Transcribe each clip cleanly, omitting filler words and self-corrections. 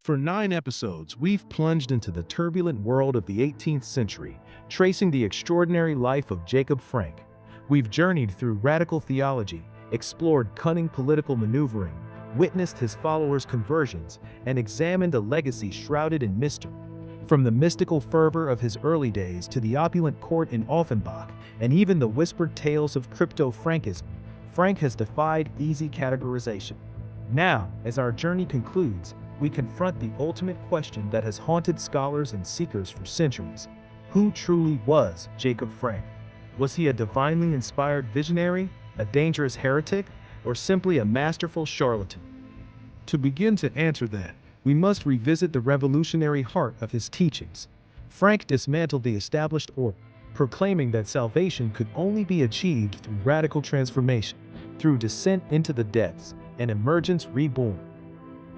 For 9 episodes, we've plunged into the turbulent world of the 18th century, tracing the extraordinary life of Jacob Frank. We've journeyed through radical theology, explored cunning political maneuvering, witnessed his followers' conversions, and examined a legacy shrouded in mystery. From the mystical fervor of his early days to the opulent court in Offenbach, and even the whispered tales of crypto-Frankism, Frank has defied easy categorization. Now, as our journey concludes, we confront the ultimate question that has haunted scholars and seekers for centuries. Who truly was Jacob Frank? Was he a divinely inspired visionary, a dangerous heretic, or simply a masterful charlatan? To begin to answer that, we must revisit the revolutionary heart of his teachings. Frank dismantled the established order, proclaiming that salvation could only be achieved through radical transformation, through descent into the depths, and emergence reborn.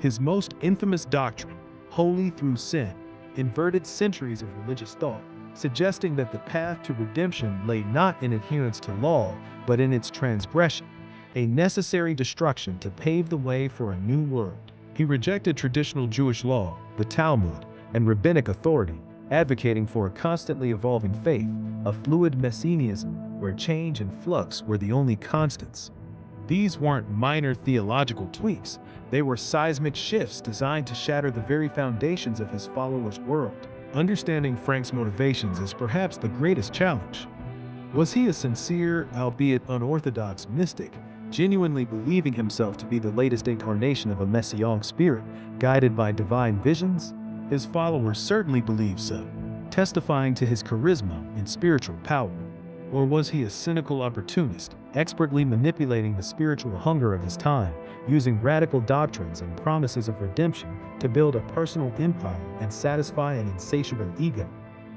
His most infamous doctrine, holy through sin, inverted centuries of religious thought, suggesting that the path to redemption lay not in adherence to law, but in its transgression, a necessary destruction to pave the way for a new world. He rejected traditional Jewish law, the Talmud, and rabbinic authority, advocating for a constantly evolving faith, a fluid messianism where change and flux were the only constants. These weren't minor theological tweaks, they were seismic shifts designed to shatter the very foundations of his followers' world. Understanding Frank's motivations is perhaps the greatest challenge. Was he a sincere, albeit unorthodox mystic, genuinely believing himself to be the latest incarnation of a messianic spirit, guided by divine visions? His followers certainly believed so, testifying to his charisma and spiritual power. Or was he a cynical opportunist, expertly manipulating the spiritual hunger of his time, using radical doctrines and promises of redemption to build a personal empire and satisfy an insatiable ego?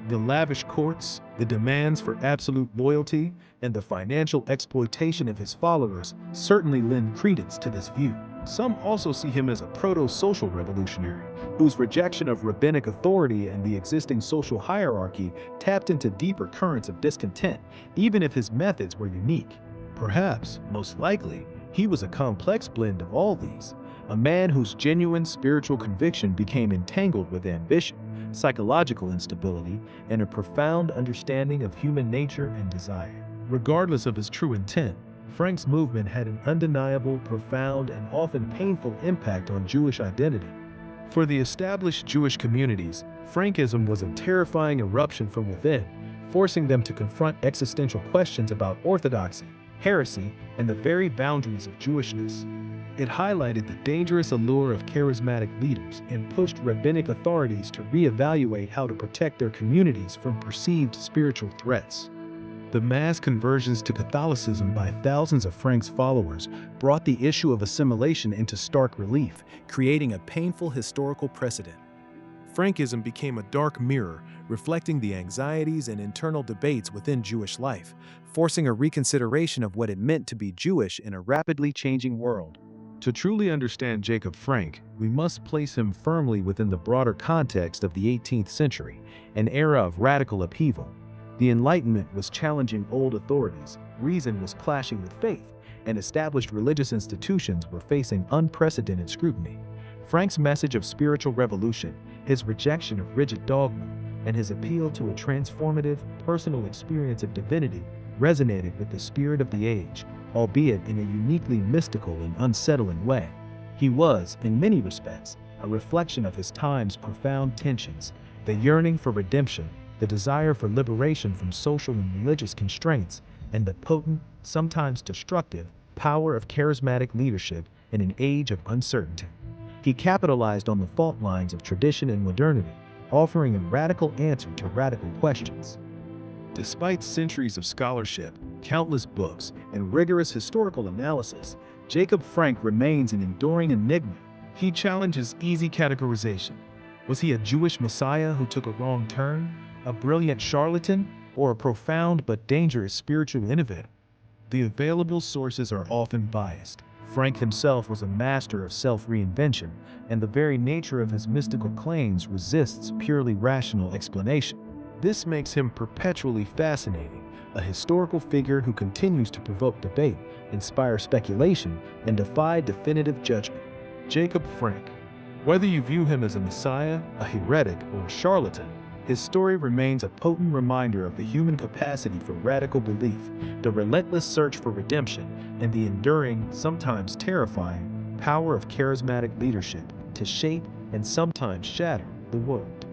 The lavish courts, the demands for absolute loyalty, and the financial exploitation of his followers certainly lend credence to this view. Some also see him as a proto-social revolutionary, whose rejection of rabbinic authority and the existing social hierarchy tapped into deeper currents of discontent, even if his methods were unique. Perhaps, most likely, he was a complex blend of all these, a man whose genuine spiritual conviction became entangled with ambition, psychological instability, and a profound understanding of human nature and desire. Regardless of his true intent, Frank's movement had an undeniable, profound, and often painful impact on Jewish identity. For the established Jewish communities, Frankism was a terrifying eruption from within, forcing them to confront existential questions about orthodoxy, heresy, and the very boundaries of Jewishness. It highlighted the dangerous allure of charismatic leaders and pushed rabbinic authorities to reevaluate how to protect their communities from perceived spiritual threats. The mass conversions to Catholicism by thousands of Frank's followers brought the issue of assimilation into stark relief, creating a painful historical precedent. Frankism became a dark mirror, reflecting the anxieties and internal debates within Jewish life, forcing a reconsideration of what it meant to be Jewish in a rapidly changing world. To truly understand Jacob Frank, we must place him firmly within the broader context of the 18th century, an era of radical upheaval. The Enlightenment was challenging old authorities, reason was clashing with faith, and established religious institutions were facing unprecedented scrutiny. Frank's message of spiritual revolution, his rejection of rigid dogma, and his appeal to a transformative, personal experience of divinity resonated with the spirit of the age, albeit in a uniquely mystical and unsettling way. He was, in many respects, a reflection of his time's profound tensions, the yearning for redemption, the desire for liberation from social and religious constraints, and the potent, sometimes destructive, power of charismatic leadership in an age of uncertainty. He capitalized on the fault lines of tradition and modernity, offering a radical answer to radical questions. Despite centuries of scholarship, countless books, and rigorous historical analysis, Jacob Frank remains an enduring enigma. He challenges easy categorization. Was he a Jewish messiah who took a wrong turn, a brilliant charlatan, or a profound but dangerous spiritual innovator? The available sources are often biased. Frank himself was a master of self-reinvention, and the very nature of his mystical claims resists purely rational explanation. This makes him perpetually fascinating, a historical figure who continues to provoke debate, inspire speculation, and defy definitive judgment. Jacob Frank. Whether you view him as a messiah, a heretic, or a charlatan, his story remains a potent reminder of the human capacity for radical belief, the relentless search for redemption, and the enduring, sometimes terrifying, power of charismatic leadership to shape and sometimes shatter the world.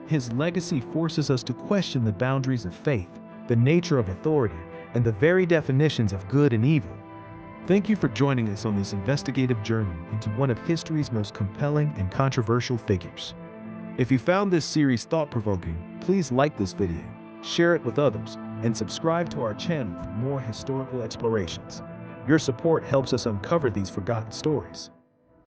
His legacy forces us to question the boundaries of faith, the nature of authority, and the very definitions of good and evil. Thank you for joining us on this investigative journey into one of history's most compelling and controversial figures. If you found this series thought-provoking, please like this video, share it with others, and subscribe to our channel for more historical explorations. Your support helps us uncover these forgotten stories.